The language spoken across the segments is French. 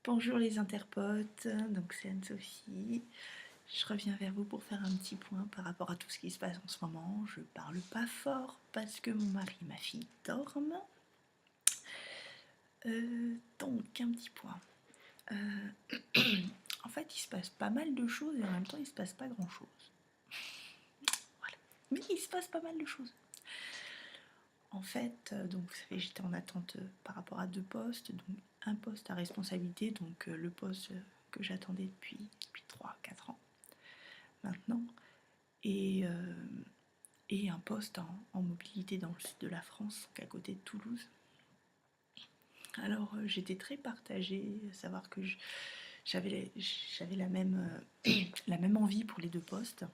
Bonjour les interpotes, donc c'est Anne-Sophie. Je reviens vers vous pour faire un petit point par rapport à tout ce qui se passe en ce moment. Je parle pas fort parce que mon mari et ma fille dorment. Donc un petit point. En fait, il se passe pas mal de choses et en même temps, il se passe pas grand-chose. Voilà. Mais il se passe pas mal de choses. En fait, donc vous savez, j'étais en attente par rapport à 2 postes, donc un poste à responsabilité, donc le poste que j'attendais depuis 3-4 ans maintenant, et un poste en mobilité dans le sud de la France, donc à côté de Toulouse. Alors j'étais très partagée, à savoir que j'avais la même envie pour les 2 postes,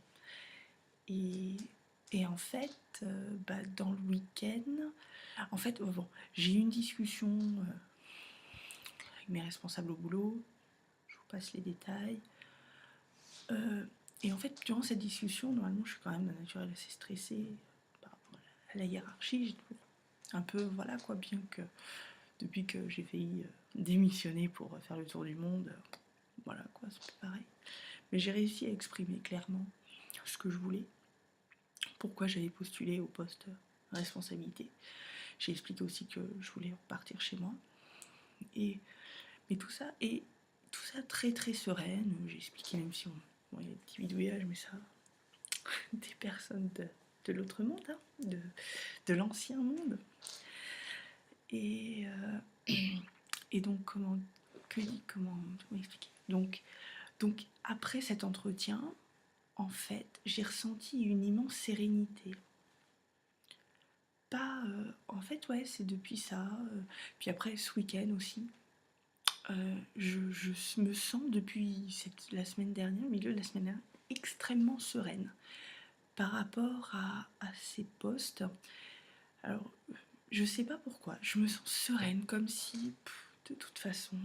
et en fait, dans le week-end, en fait, bon, j'ai eu une discussion avec mes responsables au boulot, je vous passe les détails. Et en fait, durant cette discussion, normalement, je suis quand même d'un naturel assez stressée par rapport à la hiérarchie. J'ai toujours un peu, voilà quoi, bien que depuis que j'ai failli démissionner pour faire le tour du monde, voilà quoi, c'est pas pareil. Mais j'ai réussi à exprimer clairement ce que je voulais, pourquoi j'avais postulé au poste responsabilité. J'ai expliqué aussi que je voulais repartir chez moi. Mais tout ça, très très sereine. J'ai expliqué, même si bon, il y a des petits bidouillages, mais ça, des personnes de l'autre monde, hein, de l'ancien monde. Et, et donc, comment expliquer, donc après cet entretien, en fait, j'ai ressenti une immense sérénité. Pas, en fait, ouais, c'est depuis ça. Puis après, ce week-end aussi, je me sens depuis la semaine dernière, au milieu de la semaine dernière, extrêmement sereine par rapport à ces postes. Alors, je sais pas pourquoi, je me sens sereine, comme si, de toute façon,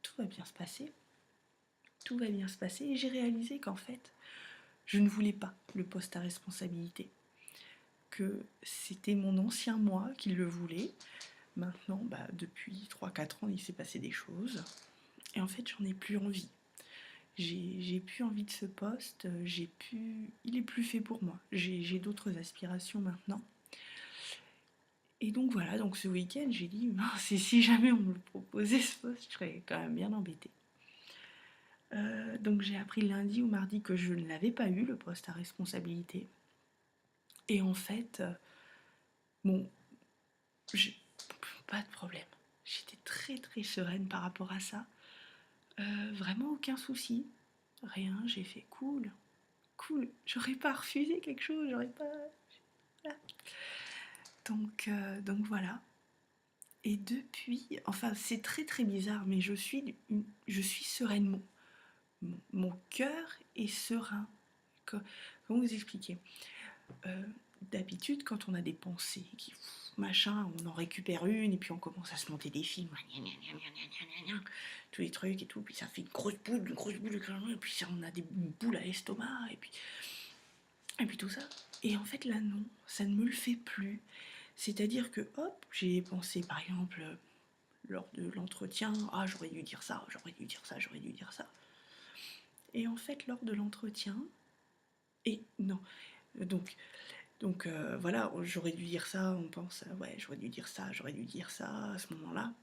tout va bien se passer. Tout va bien se passer. Et j'ai réalisé qu'en fait, je ne voulais pas le poste à responsabilité. Que c'était mon ancien moi qui le voulait. Maintenant, depuis 3-4 ans, il s'est passé des choses. Et en fait, j'en ai plus envie. J'ai plus envie de ce poste. Il est plus fait pour moi. J'ai d'autres aspirations maintenant. Et donc voilà, donc ce week-end, j'ai dit, si jamais on me le proposait ce poste, je serais quand même bien embêtée. Donc j'ai appris lundi ou mardi que je ne l'avais pas eu, le poste à responsabilité. Et en fait, bon, pas de problème. J'étais très très sereine par rapport à ça. Vraiment aucun souci. Rien, j'ai fait cool. Cool. J'aurais pas refusé quelque chose, j'aurais pas... Voilà. Donc voilà. Et depuis, enfin c'est très très bizarre, mais je suis sereine. Mon cœur est serein. Comment vous expliquer, d'habitude, quand on a des pensées qui machin, on en récupère une et puis on commence à se monter des films, tous les trucs et tout, puis ça fait une grosse boule, et puis on a des boules à l'estomac et puis tout ça. Et en fait là non, ça ne me le fait plus. C'est-à-dire que hop, j'ai pensé par exemple lors de l'entretien, j'aurais dû dire ça, j'aurais dû dire ça, j'aurais dû dire ça. Et en fait lors de l'entretien, et non, donc voilà, j'aurais dû dire ça, on pense, ouais, j'aurais dû dire ça, j'aurais dû dire ça à ce moment-là.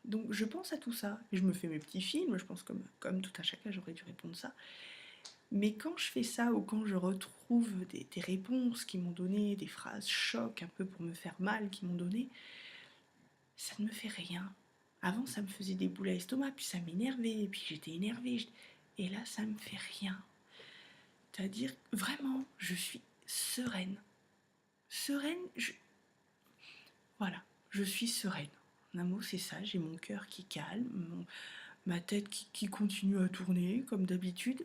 Donc je pense à tout ça, et je me fais mes petits films, je pense comme tout un chacun, j'aurais dû répondre ça. Mais quand je fais ça, ou quand je retrouve des réponses qui m'ont donné, des phrases choc un peu pour me faire mal, qui m'ont donné, ça ne me fait rien. Avant, ça me faisait des boules à l'estomac, puis ça m'énervait, et puis j'étais énervée, et là, ça me fait rien. C'est-à-dire, vraiment, je suis sereine. Sereine, voilà, je suis sereine. En un mot, c'est ça, j'ai mon cœur qui calme, ma tête qui continue à tourner comme d'habitude,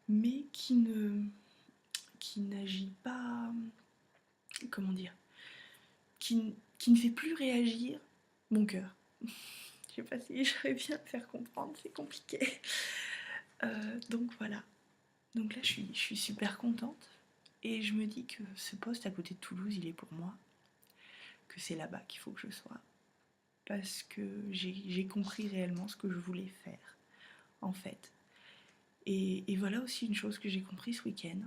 mais qui n'agit pas, comment dire, qui ne fait plus réagir mon cœur. Je sais pas si j'aurais bien te faire comprendre, c'est compliqué. Donc voilà. Donc là, je suis super contente. Et je me dis que ce poste à côté de Toulouse, il est pour moi. Que c'est là-bas qu'il faut que je sois. parce que j'ai compris réellement ce que je voulais faire, en fait. Et voilà aussi une chose que j'ai compris ce week-end.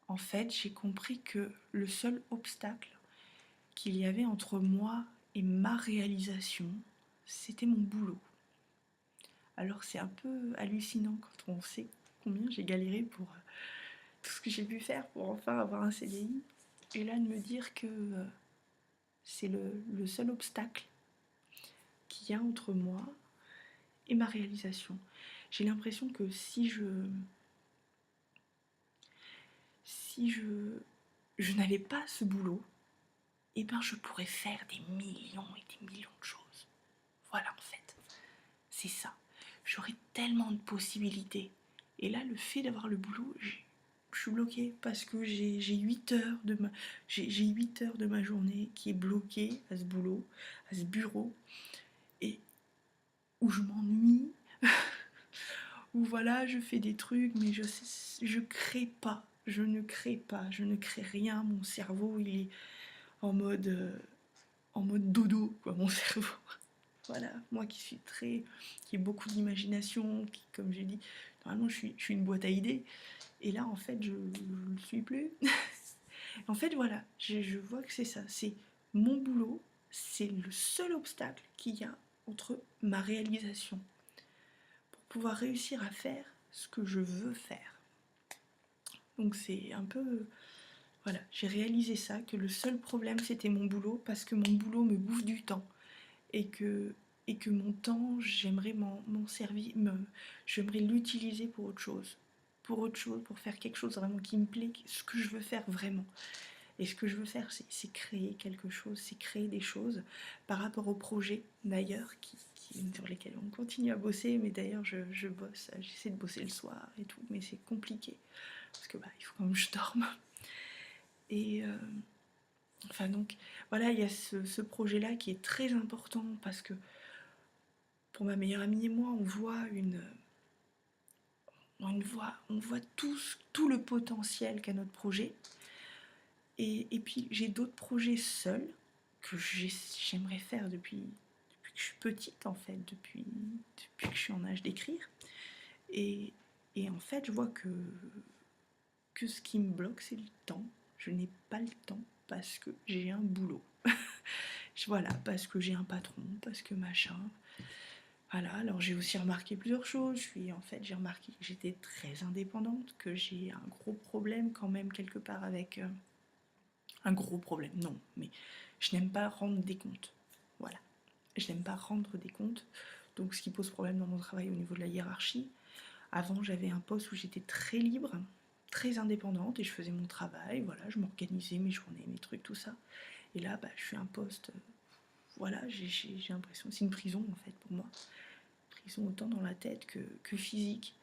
En fait, j'ai compris que le seul obstacle qu'il y avait entre moi et ma réalisation, c'était mon boulot. Alors c'est un peu hallucinant quand on sait combien j'ai galéré pour tout ce que j'ai pu faire pour enfin avoir un CDI. Et là de me dire que c'est le seul obstacle qu'il y a entre moi et ma réalisation. J'ai l'impression que si je n'avais pas ce boulot, eh ben je pourrais faire des millions et des millions de choses. Voilà en fait, c'est ça. J'aurais tellement de possibilités. Et là, le fait d'avoir le boulot, je suis bloquée parce que j'ai 8 heures j'ai 8 heures de ma journée qui est bloquée à ce boulot, à ce bureau, et où je m'ennuie, où voilà, je fais des trucs, mais je crée pas, je ne crée pas, je ne crée rien. Mon cerveau, il est en mode, en mode dodo, quoi, mon cerveau. Voilà, moi qui ai beaucoup d'imagination, qui, comme j'ai dit, normalement je suis une boîte à idées, et là en fait je ne le suis plus. En fait voilà, je vois que c'est ça, c'est mon boulot, c'est le seul obstacle qu'il y a entre ma réalisation pour pouvoir réussir à faire ce que je veux faire. Donc c'est un peu, voilà, j'ai réalisé ça, que le seul problème c'était mon boulot, parce que mon boulot me bouffe du temps, et que mon temps, j'aimerais m'en servir, j'aimerais l'utiliser pour autre chose. Pour autre chose, pour faire quelque chose vraiment qui me plaît, ce que je veux faire vraiment. Et ce que je veux faire, c'est créer quelque chose, c'est créer des choses par rapport aux projets, d'ailleurs, sur lesquels on continue à bosser. Mais d'ailleurs, je bosse, j'essaie de bosser le soir et tout, mais c'est compliqué, parce que il faut quand même que je dorme. Et enfin donc, voilà, il y a ce projet-là qui est très important, parce que pour ma meilleure amie et moi, on voit tout le potentiel qu'a notre projet. Et puis j'ai d'autres projets seuls que j'aimerais faire depuis que je suis petite, en fait, depuis que je suis en âge d'écrire. Et, et en fait, je vois que ce qui me bloque, c'est le temps. Je n'ai pas le temps parce que j'ai un boulot. Voilà, parce que j'ai un patron, parce que machin. Voilà, alors j'ai aussi remarqué plusieurs choses. J'ai remarqué que j'étais très indépendante, que j'ai un gros problème quand même quelque part avec... un gros problème, non, mais je n'aime pas rendre des comptes. Voilà, je n'aime pas rendre des comptes. Donc ce qui pose problème dans mon travail au niveau de la hiérarchie. Avant, j'avais un poste où j'étais très libre, très indépendante, et je faisais mon travail, voilà, je m'organisais mes journées, mes trucs, tout ça. Et là, je suis un poste... voilà, j'ai l'impression... c'est une prison, en fait, pour moi. Prison autant dans la tête que physique.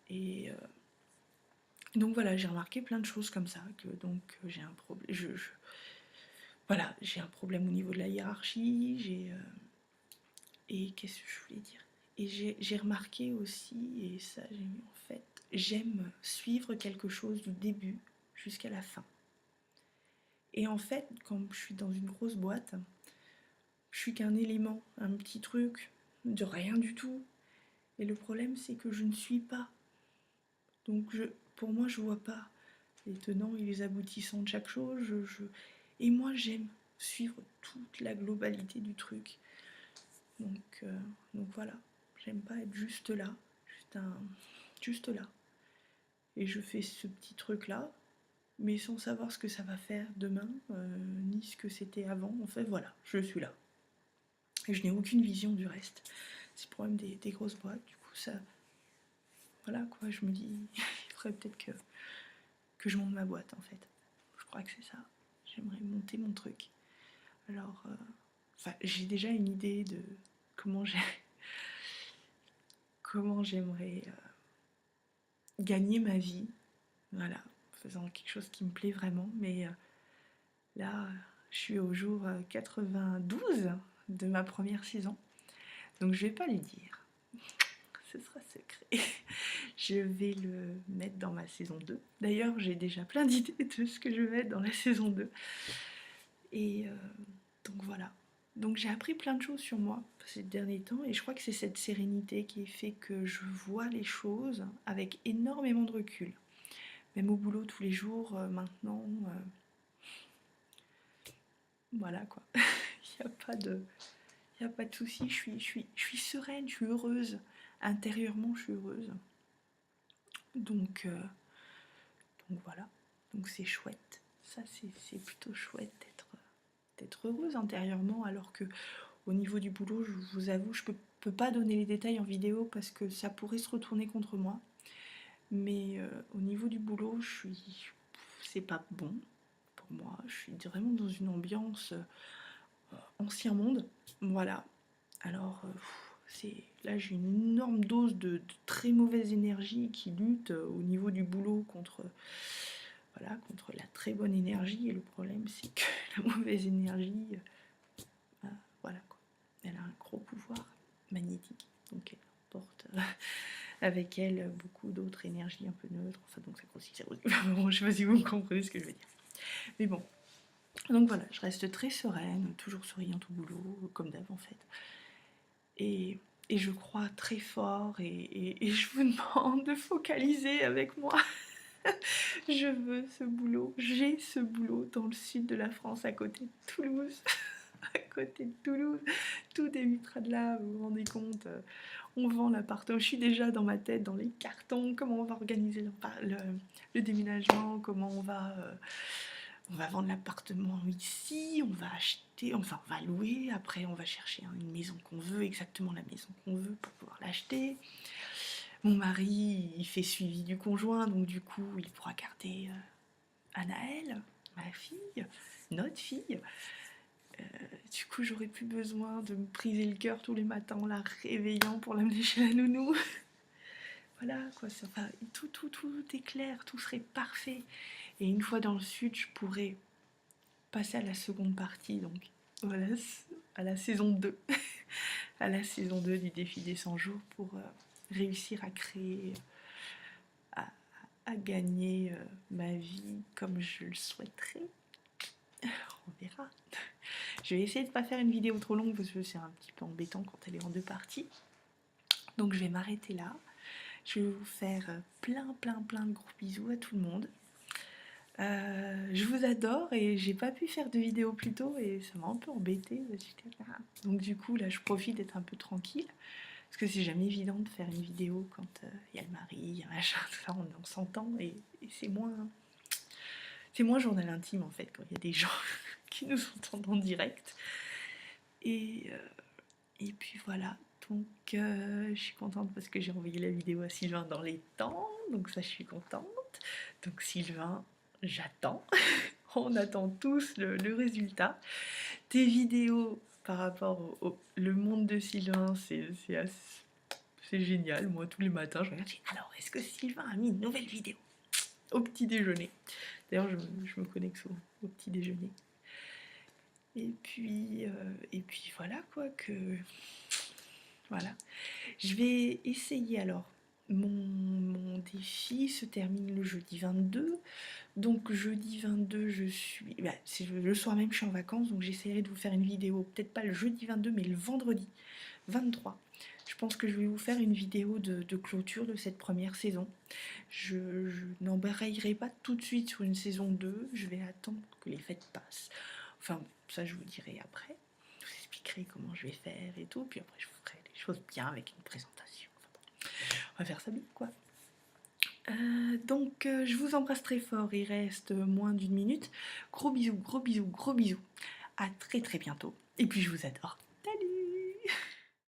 Et donc voilà, j'ai remarqué plein de choses comme ça, que donc j'ai un problème... voilà, j'ai un problème au niveau de la hiérarchie, et qu'est-ce que je voulais dire? Et j'ai remarqué aussi, et ça, en fait, j'aime suivre quelque chose du début jusqu'à la fin. Et en fait, quand je suis dans une grosse boîte, je suis qu'un élément, un petit truc, de rien du tout. Et le problème, c'est que je ne suis pas. Donc, pour moi, je vois pas les tenants et les aboutissants de chaque chose. Et moi, j'aime suivre toute la globalité du truc. Donc voilà, j'aime pas être juste là, juste là. Et je fais ce petit truc là, mais sans savoir ce que ça va faire demain, ni ce que c'était avant. En fait, voilà, je suis là. Et je n'ai aucune vision du reste. C'est le problème des grosses boîtes. Du coup, ça, voilà quoi, je me dis, il faudrait peut-être que je monte ma boîte en fait. Je crois que c'est ça. J'aimerais monter mon truc. Alors, j'ai déjà une idée de comment j'aimerais gagner ma vie, voilà, en faisant quelque chose qui me plaît vraiment. Mais là, je suis au jour 92 de ma première saison, donc je vais pas le dire, ce sera secret. Je vais le mettre dans ma saison 2. D'ailleurs, j'ai déjà plein d'idées de ce que je vais mettre dans la saison 2. Et donc voilà. Donc j'ai appris plein de choses sur moi ces derniers temps et je crois que c'est cette sérénité qui fait que je vois les choses avec énormément de recul. Même au boulot tous les jours maintenant, voilà quoi. Il n'y a pas de, il y a pas de souci, je suis sereine, je suis heureuse. Intérieurement, je suis heureuse. Donc, euh, donc voilà, donc c'est chouette. Ça c'est plutôt chouette d'être heureuse intérieurement alors que au niveau du boulot, je vous avoue, je peux pas donner les détails en vidéo parce que ça pourrait se retourner contre moi. Mais au niveau du boulot, c'est pas bon pour moi. Je suis vraiment dans une ambiance ancien monde. Voilà. Alors, là, j'ai une énorme dose de très mauvaise énergie qui lutte au niveau du boulot contre la très bonne énergie. Et le problème, c'est que la mauvaise énergie, voilà quoi. Elle a un gros pouvoir magnétique. Donc, elle porte avec elle beaucoup d'autres énergies un peu neutres. Enfin, donc ça grossit, ça grossit. Bon, je sais pas si vous comprenez ce que je veux dire. Mais bon. Donc voilà, je reste très sereine, toujours souriante au boulot, comme d'hab en fait. Et je crois très fort et je vous demande de focaliser avec moi. Je veux ce boulot, j'ai ce boulot dans le sud de la France, à côté de Toulouse. À côté de Toulouse, tout débutera de là, vous vous rendez compte. On vend l'appartement, je suis déjà dans ma tête, dans les cartons, comment on va organiser le déménagement, comment on va vendre l'appartement ici, on va acheter, enfin on va louer, après on va chercher une maison qu'on veut, exactement la maison qu'on veut pour pouvoir l'acheter. Mon mari, il fait suivi du conjoint, donc du coup il pourra garder Anaëlle, ma fille, notre fille. Du coup j'aurai plus besoin de me briser le cœur tous les matins en la réveillant pour l'amener chez la nounou. Voilà quoi, enfin, tout est clair, tout serait parfait. Et une fois dans le sud, je pourrais passer à la seconde partie, donc voilà, à la saison 2. À la saison 2 du défi des 100 jours pour réussir à créer, à gagner ma vie comme je le souhaiterais. On verra. Je vais essayer de ne pas faire une vidéo trop longue parce que c'est un petit peu embêtant quand elle est en 2 parties. Donc je vais m'arrêter là. Je vais vous faire plein de gros bisous à tout le monde. Je vous adore et j'ai pas pu faire de vidéo plus tôt et ça m'a un peu embêtée. Donc du coup là je profite d'être un peu tranquille parce que c'est jamais évident de faire une vidéo quand il y a le mari, il y a machin, tout ça, on s'entend et c'est moins journal intime en fait quand il y a des gens qui nous entendent en direct. Et puis voilà, donc je suis contente parce que j'ai envoyé la vidéo à Sylvain dans les temps, donc ça je suis contente. Donc Sylvain, j'attends. On attend tous le résultat. Tes vidéos par rapport le monde de Sylvain, c'est génial. Moi, tous les matins, je regarde, alors, est-ce que Sylvain a mis une nouvelle vidéo au petit déjeuner? D'ailleurs, je me connecte au petit déjeuner. Et puis voilà quoi que... Voilà. Je vais essayer alors. Mon défi se termine le jeudi 22. Donc jeudi 22, c'est le soir même, je suis en vacances, donc j'essaierai de vous faire une vidéo, peut-être pas le jeudi 22, mais le vendredi 23. Je pense que je vais vous faire une vidéo de clôture de cette première saison. Je n'embrayerai pas tout de suite sur une saison 2, je vais attendre que les fêtes passent. Enfin, ça je vous dirai après. Je vous expliquerai comment je vais faire et tout, puis après je vous ferai les choses bien avec une présentation. Enfin, bon, on va faire ça bien, quoi. Donc je vous embrasse très fort, il reste moins d'1 minute. Gros bisous, gros bisous, gros bisous. À très bientôt. Et puis je vous adore.